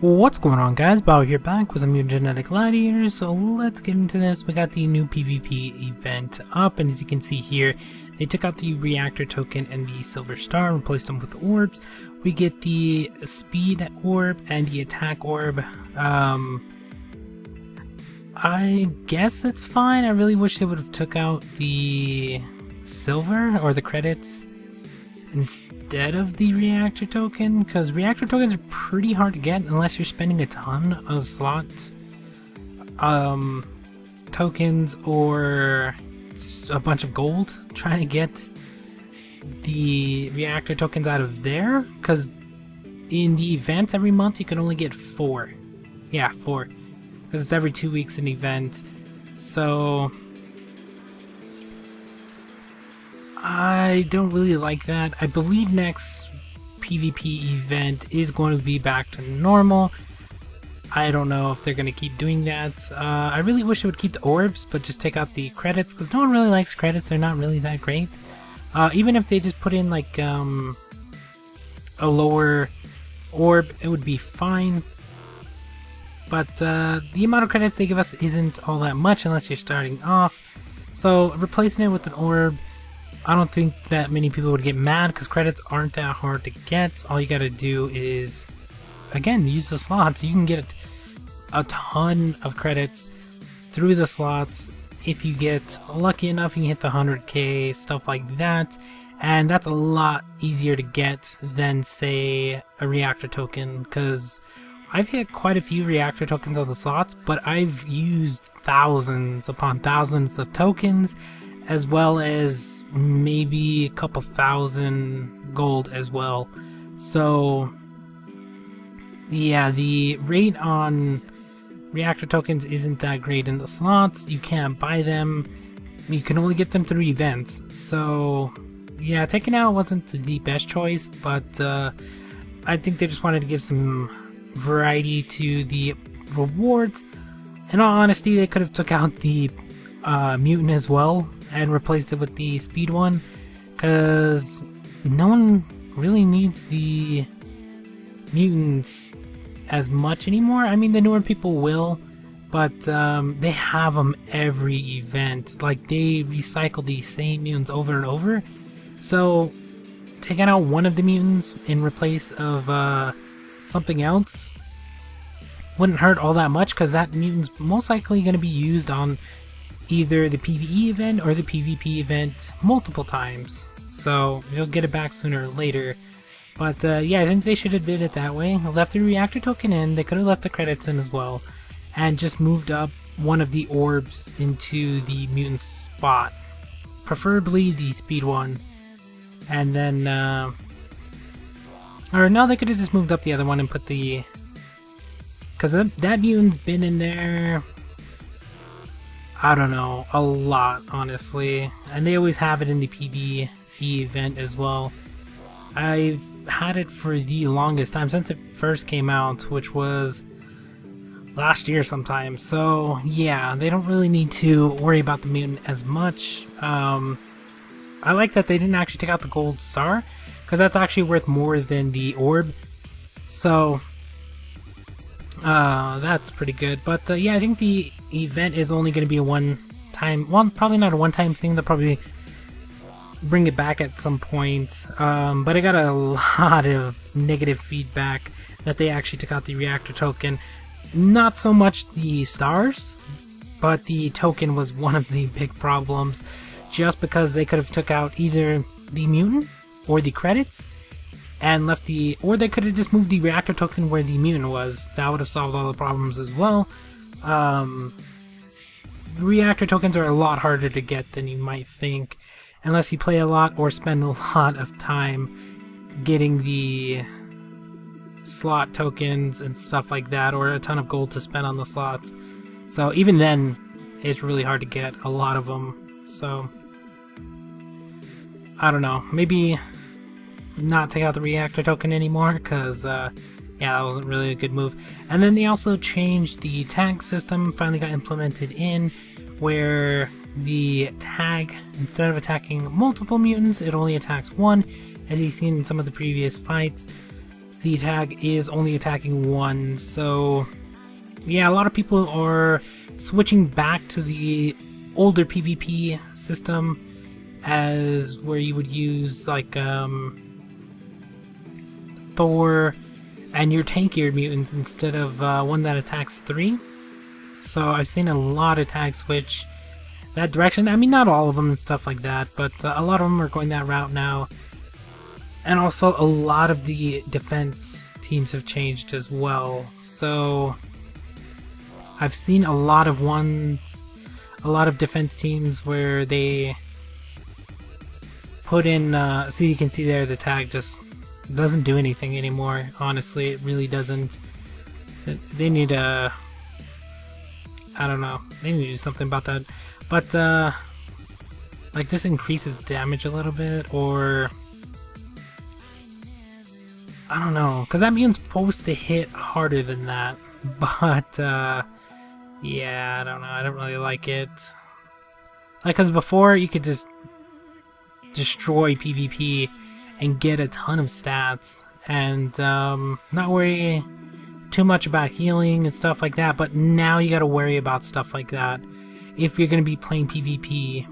What's going on, guys? Bao here, back with some new genetic gladiators. So let's get into this. We got the new PvP event up, and as you can see here, they took out the reactor token and the silver star and replaced them with the orbs. We get the speed orb and the attack orb. I guess it's fine. I really wish they would have took out the silver or the credits instead of the reactor token, because reactor tokens are pretty hard to get unless you're spending a ton of slots, tokens, or a bunch of gold trying to get the reactor tokens out of there, because in the events every month you can only get 4, because it's every 2 weeks an event. So I don't really like that. I believe next PvP event is going to be back to normal. I don't know if they're going to keep doing that. I really wish they would keep the orbs, but just take out the credits, because no one really likes credits. They're not really that great. Even if they just put in like a lower orb, it would be fine. But the amount of credits they give us isn't all that much unless you're starting off. So replacing it with an orb, I don't think that many people would get mad, because credits aren't that hard to get. All you gotta do is, again, use the slots. You can get a ton of credits through the slots. If you get lucky enough, you can hit the 100k, stuff like that. And that's a lot easier to get than, say, a reactor token, because I've hit quite a few reactor tokens on the slots, but I've used thousands upon thousands of tokens, as well as maybe a couple thousand gold as well. So yeah, the rate on reactor tokens isn't that great in the slots. You can't buy them. You can only get them through events. So yeah, taking out wasn't the best choice, but I think they just wanted to give some variety to the rewards. In all honesty, they could have took out the mutant as well and replaced it with the speed one, because no one really needs the mutants as much anymore. I mean, the newer people will, but they have them every event. Like, they recycle the same mutants over and over. So taking out one of the mutants in replace of something else wouldn't hurt all that much, because that mutant's most likely going to be used on either the PvE event or the PvP event multiple times, so you'll get it back sooner or later. But yeah, I think they should have did it that way. Left the reactor token in, they could have left the credits in as well, and just moved up one of the orbs into the mutant spot, preferably the speed one, and then or no, they could have just moved up the other one and put the, because that mutant's been in there, I don't know, a lot, honestly. And they always have it in the PvE event as well. I've had it for the longest time, since it first came out, which was last year sometime. So yeah, they don't really need to worry about the mutant as much. I like that they didn't actually take out the gold star, because that's actually worth more than the orb. So that's pretty good. But yeah, I think the event is only going to be a one-time, well, probably not a one-time thing. They'll probably bring it back at some point. But I got a lot of negative feedback that they actually took out the reactor token. Not so much the stars, but the token was one of the big problems, just because they could have took out either the mutant or the credits and left the, or they could have just moved the reactor token where the mutant was. That would have solved all the problems as well. Reactor tokens are a lot harder to get than you might think, unless you play a lot or spend a lot of time getting the slot tokens and stuff like that, or a ton of gold to spend on the slots. So even then, it's really hard to get a lot of them. So I don't know, maybe not take out the reactor token anymore, because yeah, that wasn't really a good move. And then they also changed the tag system, finally got implemented in, where the tag, instead of attacking multiple mutants, it only attacks one, as you've seen in some of the previous fights. the attack is only attacking one. So yeah, a lot of people are switching back to the older PvP system, as where you would use like Thor and your tankier mutants instead of one that attacks 3. So I've seen a lot of tags switch that direction. I mean, not all of them and stuff like that, but a lot of them are going that route now. And also a lot of the defense teams have changed as well. So I've seen a lot of defense teams where they put in, so you can see there the tag just doesn't do anything anymore. Honestly, it really doesn't. They need I don't know, they need to do something about that. But like this increases damage a little bit, or I don't know, because that means supposed to hit harder than that. But yeah, I don't know, I don't really like it. Like, because before you could just destroy PvP and get a ton of stats and not worry too much about healing and stuff like that, but now you gotta worry about stuff like that if you're gonna be playing PvP.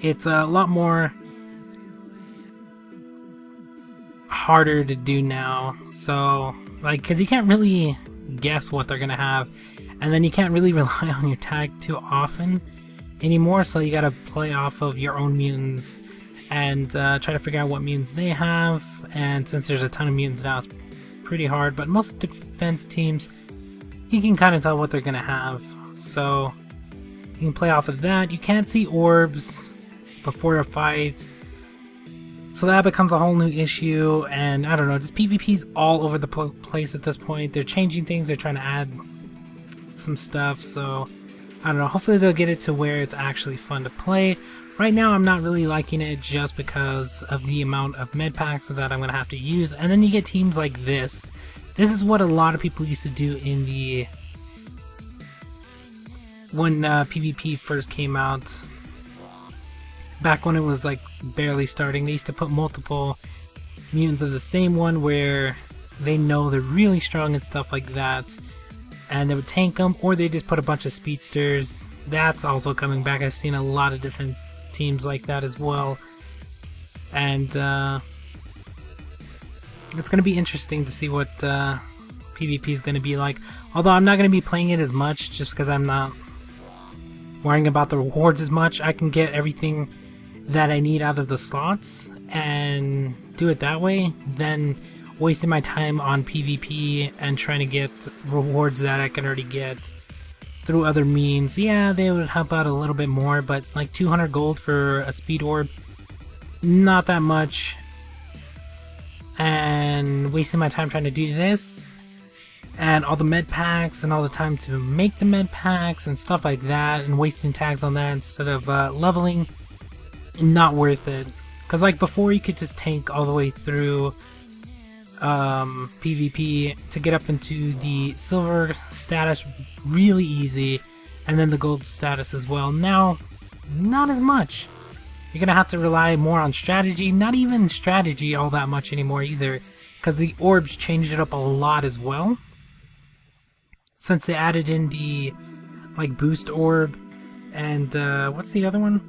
It's a lot more harder to do now, so like, because you can't really guess what they're gonna have, and then you can't really rely on your tag too often anymore, so you gotta play off of your own mutants and try to figure out what mutants they have. And since there's a ton of mutants now, it's pretty hard, but most defense teams you can kind of tell what they're gonna have, so you can play off of that. You can't see orbs before a fight, so that becomes a whole new issue. And I don't know, just PvP's all over the place at this point. They're changing things, they're trying to add some stuff, so I don't know, hopefully they'll get it to where it's actually fun to play. Right now I'm not really liking it just because of the amount of med packs that I'm going to have to use, and then you get teams like this. This is what a lot of people used to do in the when PvP first came out, back when it was like barely starting. They used to put multiple mutants of the same one where they know they're really strong and stuff like that, and they would tank them, or they just put a bunch of speedsters. That's also coming back. I've seen a lot of defense teams like that as well, and it's going to be interesting to see what PvP is going to be like. Although I'm not going to be playing it as much just because I'm not worrying about the rewards as much. I can get everything that I need out of the slots and do it that way, than wasting my time on PvP and trying to get rewards that I can already get through other means. Yeah, they would help out a little bit more, but like 200 gold for a speed orb, not that much. And wasting my time trying to do this, and all the med packs, and all the time to make the med packs and stuff like that, and wasting tags on that instead of leveling, not worth it. Because like before, you could just tank all the way through PvP to get up into the silver status really easy, and then the gold status as well. Now, not as much. You're gonna have to rely more on strategy, not even strategy all that much anymore either, because the orbs changed it up a lot as well. Since they added in the like boost orb, and what's the other one?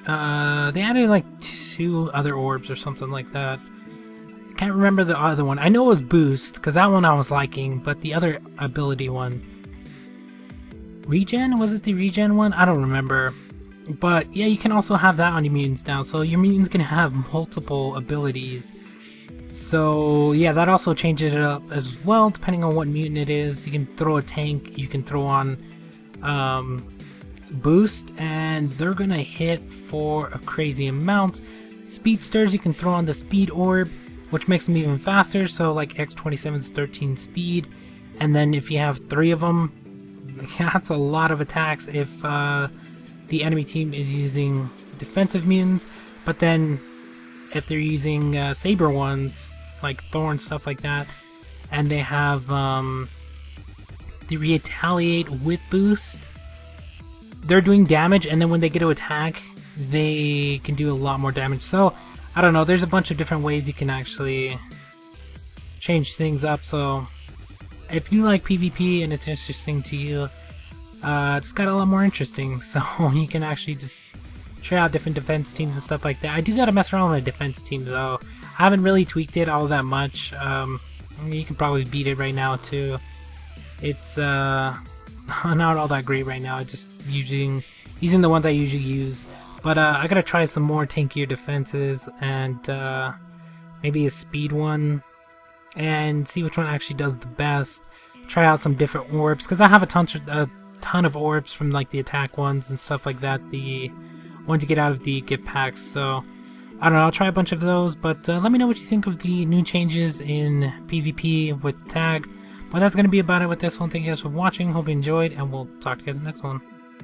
They added like 2 other orbs or something like that. Can't remember the other one. I know it was boost, because that one I was liking, but the other ability one, regen? Was it the regen one? I don't remember. But yeah, you can also have that on your mutants now, so your mutants can have multiple abilities. So yeah, that also changes it up as well, depending on what mutant it is. You can throw a tank, you can throw on boost, and they're gonna hit for a crazy amount. Speedsters, you can throw on the speed orb, which makes them even faster, so like X27's 13 speed, and then if you have 3 of them, that's a lot of attacks if the enemy team is using defensive mutants. But then if they're using saber ones, like Thor and stuff like that, and they have the retaliate with boost, they're doing damage, and then when they get to attack, they can do a lot more damage. So I don't know, there's a bunch of different ways you can actually change things up, so if you like PvP and it's interesting to you, it's got a lot more interesting, so you can actually just try out different defense teams and stuff like that. I do gotta mess around with my defense team though. I haven't really tweaked it all that much. You can probably beat it right now too. It's not all that great right now, just using the ones I usually use. But I gotta try some more tankier defenses and maybe a speed one and see which one actually does the best. Try out some different orbs because I have a ton of orbs from like the attack ones and stuff like that. The ones you get out of the gift packs. So I don't know. I'll try a bunch of those. But let me know what you think of the new changes in PvP with tag. But that's gonna be about it with this one. Thank you guys for watching. Hope you enjoyed, and we'll talk to you guys in the next one.